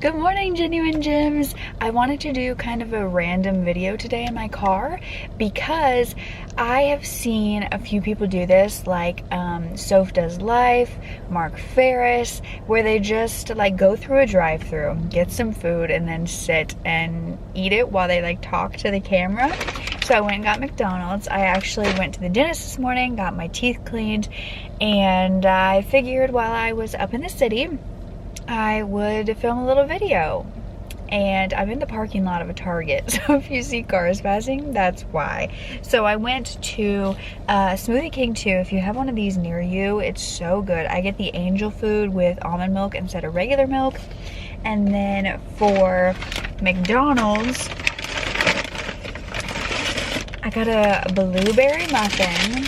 Good morning, Genuine Gems. I wanted to do kind of a random video today in my car because I have seen a few people do this, like Soph Does Life, Mark Ferris, where they just like go through a drive-through, get some food, and then sit and eat it while they like talk to the camera. So I went and got McDonald's. I actually went to the dentist this morning, got my teeth cleaned, and I figured while I was up in the city, I would film a little video. And I'm in the parking lot of a Target, so if you see cars passing, that's why. So I went to Smoothie King 2. If you have one of these near you, it's so good. I get the angel food with almond milk instead of regular milk. And then for McDonald's, I got a blueberry muffin.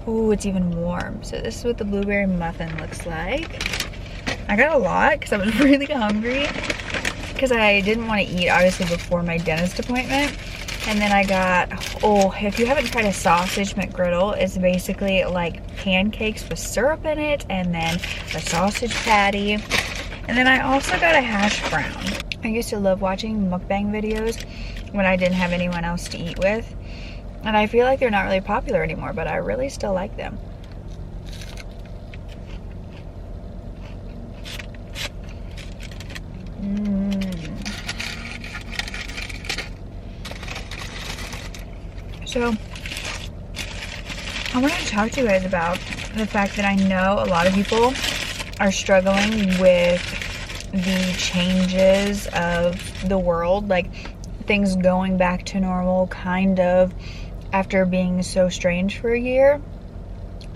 Ooh, it's even warm. So this is what the blueberry muffin looks like. I got a lot because I was really hungry because I didn't want to eat obviously before my dentist appointment. And then I got, if you haven't tried a sausage McGriddle, it's basically like pancakes with syrup in it and then a sausage patty. And then I also got a hash brown. I used to love watching mukbang videos when I didn't have anyone else to eat with. And I feel like they're not really popular anymore, but I really still like them. So, I wanted to talk to you guys about the fact that I know a lot of people are struggling with the changes of the world, like things going back to normal kind of after being so strange for a year.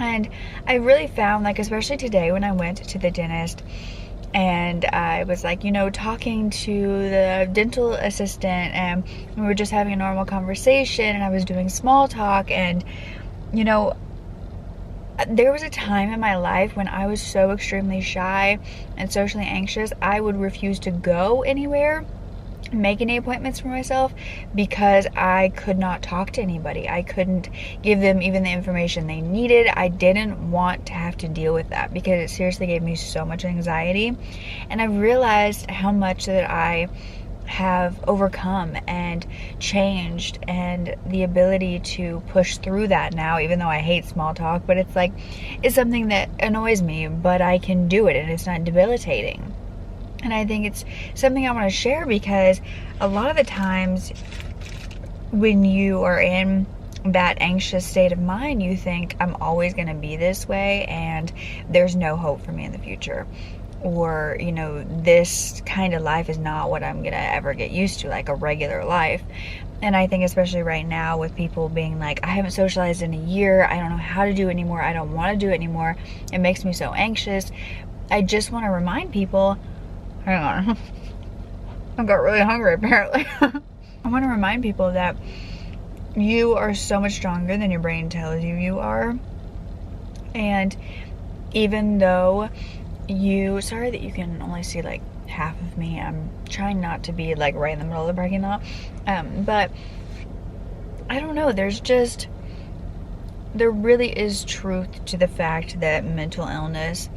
And I really found, like, especially today when I went to the dentist and I was like, talking to the dental assistant and we were just having a normal conversation and I was doing small talk and, there was a time in my life when I was so extremely shy and socially anxious, I would refuse to go anywhere, make any appointments for myself because I could not talk to anybody. I couldn't give them even the information they needed. I didn't want to have to deal with that because it seriously gave me so much anxiety. And I realized how much that I have overcome and changed and the ability to push through that now, even though I hate small talk, but it's something that annoys me, but I can do it and it's not debilitating. And I think it's something I want to share because a lot of the times when you are in that anxious state of mind, you think I'm always going to be this way and there's no hope for me in the future. Or, this kind of life is not what I'm going to ever get used to, like a regular life. And I think especially right now with people being like, I haven't socialized in a year. I don't know how to do it anymore. I don't want to do it anymore. It makes me so anxious. I just want to remind people, hang on, I got really hungry apparently. I want to remind people that you are so much stronger than your brain tells you you are. And even though sorry that you can only see like half of me. I'm trying not to be like right in the middle of the parking lot. But I don't know, there really is truth to the fact that mental illness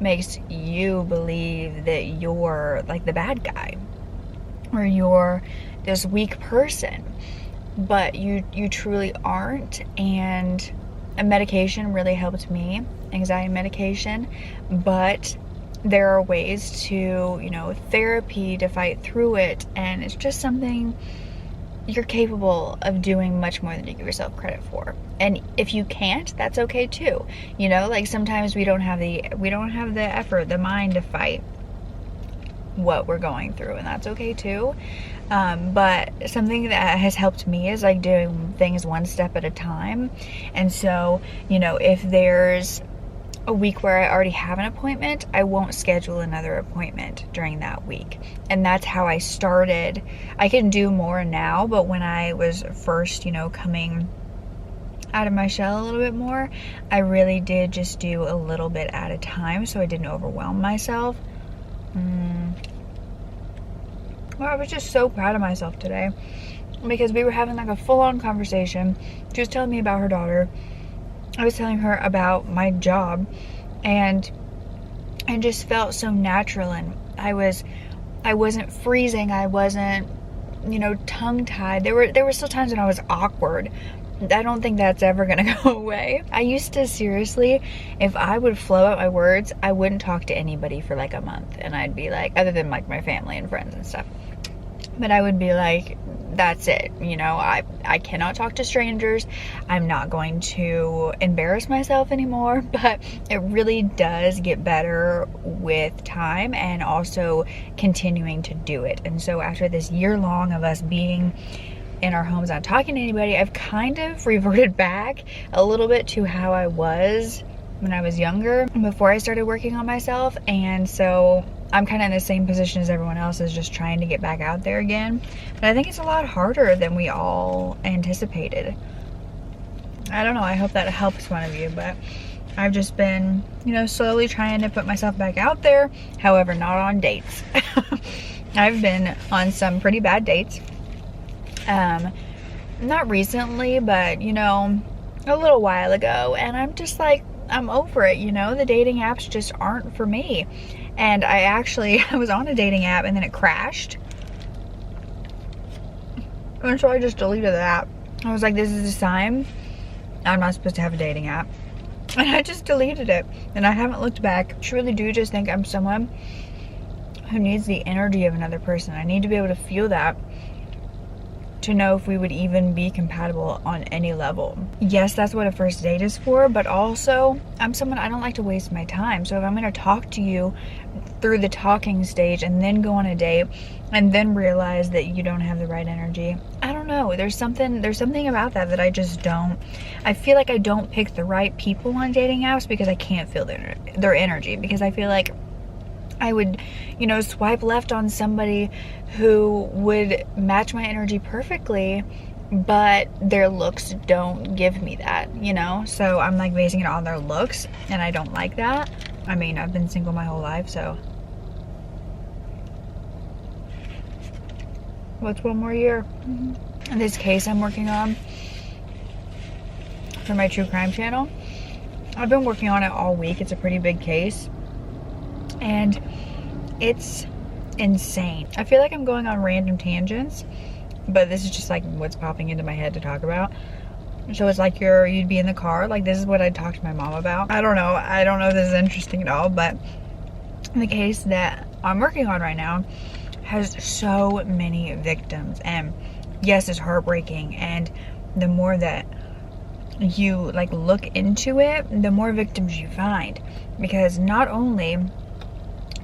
makes you believe that you're like the bad guy or you're this weak person, but you truly aren't. And a medication really helped me, anxiety medication, but there are ways to, therapy to fight through it, and it's just something you're capable of doing much more than you give yourself credit for. And if you can't, that's okay too. Like sometimes we don't have the effort, the mind to fight what we're going through, and that's okay too. But something that has helped me is like doing things one step at a time. And so, if there's a week where I already have an appointment, I won't schedule another appointment during that week. And that's how I started. I can do more now, but when I was first, coming out of my shell a little bit more, I really did just do a little bit at a time so I didn't overwhelm myself. Well, I was just so proud of myself today because we were having like a full-on conversation. She was telling me about her daughter. I was telling her about my job, and it just felt so natural, and I was I wasn't freezing, I wasn't, you know, tongue-tied. There were still times when I was awkward. I don't think that's ever gonna go away. I used to seriously, if I would flow out my words, I wouldn't talk to anybody for like a month, and I'd be like, other than like my family and friends and stuff, but I would be like, that's it, you know, I cannot talk to strangers. I'm not going to embarrass myself anymore. But it really does get better with time and also continuing to do it. And so after this year long of us being in our homes, not talking to anybody, I've kind of reverted back a little bit to how I was when I was younger, before I started working on myself. And so I'm kind of in the same position as everyone else, is just trying to get back out there again. But I think it's a lot harder than we all anticipated. I don't know, I hope that helps one of you, but I've just been, you know, slowly trying to put myself back out there. However, not on dates. I've been on some pretty bad dates. Not recently, but, you know, a little while ago. And I'm just like, I'm over it, you know? The dating apps just aren't for me. And I was on a dating app and then it crashed. And so I just deleted the app. I was like, this is a sign I'm not supposed to have a dating app. And I just deleted it. And I haven't looked back. I truly do just think I'm someone who needs the energy of another person. I need to be able to feel that to know if we would even be compatible on any level. Yes, that's what a first date is for, but also I'm someone, I don't like to waste my time. So if I'm going to talk to you through the talking stage and then go on a date and then realize that you don't have the right energy, I don't know, there's something about that I just don't. I feel like I don't pick the right people on dating apps because I can't feel their energy, because I feel like I would, you know, swipe left on somebody who would match my energy perfectly, but their looks don't give me that, you know? So I'm like basing it on their looks, and I don't like that. I mean, I've been single my whole life, so. What's one more year? In this case I'm working on for my true crime channel, I've been working on it all week. It's a pretty big case. And it's insane. I feel like I'm going on random tangents, but this is just like what's popping into my head to talk about. So it's like you'd be in the car, like this is what I'd talk to my mom about. I don't know if this is interesting at all, but the case that I'm working on right now has so many victims, and yes, it's heartbreaking. And the more that you like look into it, the more victims you find, because not only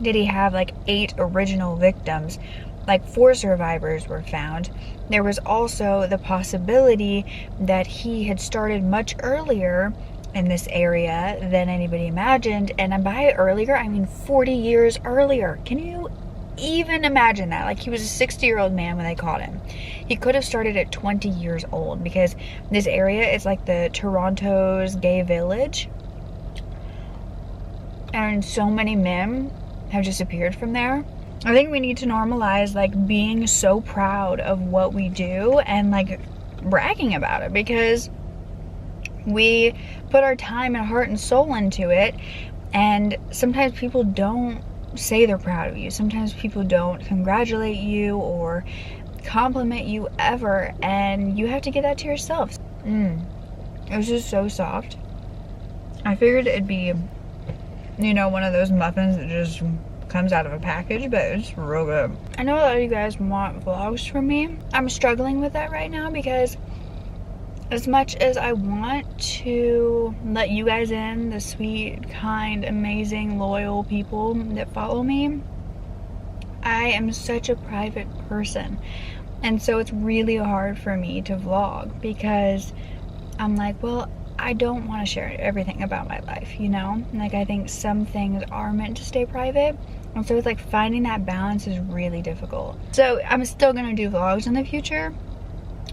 did he have like 8 original victims, like 4 survivors were found, there was also the possibility that he had started much earlier in this area than anybody imagined. And by earlier, I mean 40 years earlier. Can you even imagine that? Like, he was a 60-year-old man when they caught him. He could have started at 20 years old, because this area is like the Toronto's gay village, and so many men have disappeared from there. I think we need to normalize like being so proud of what we do and like bragging about it, because we put our time and heart and soul into it, and sometimes people don't say they're proud of you. Sometimes people don't congratulate you or compliment you ever, and you have to give that to yourself. It was just so soft. I figured it'd be, you know, one of those muffins that just comes out of a package, but it's real good. I know a lot of you guys want vlogs from me. I'm struggling with that right now, because as much as I want to let you guys in, the sweet, kind, amazing, loyal people that follow me, I am such a private person. And so it's really hard for me to vlog, because I'm like, well, I don't want to share everything about my life, you know? Like, I think some things are meant to stay private. And so it's like finding that balance is really difficult. So I'm still gonna do vlogs in the future,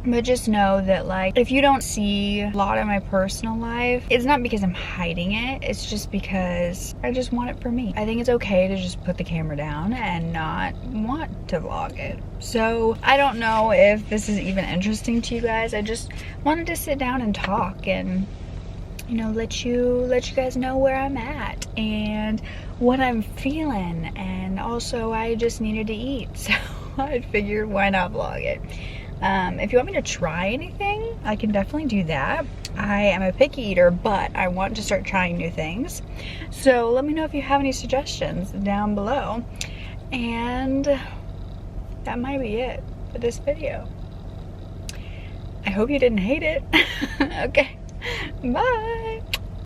but just know that like, if you don't see a lot of my personal life, it's not because I'm hiding it, it's just because I just want it for me. I think it's okay to just put the camera down and not want to vlog it. So I don't know if this is even interesting to you guys. I just wanted to sit down and talk and, you know, let you guys know where I'm at and what I'm feeling. And also I just needed to eat, so I figured why not vlog it. If you want me to try anything, I can definitely do that. I am a picky eater, but I want to start trying new things. So let me know if you have any suggestions down below. And that might be it for this video. I hope you didn't hate it. Okay, bye.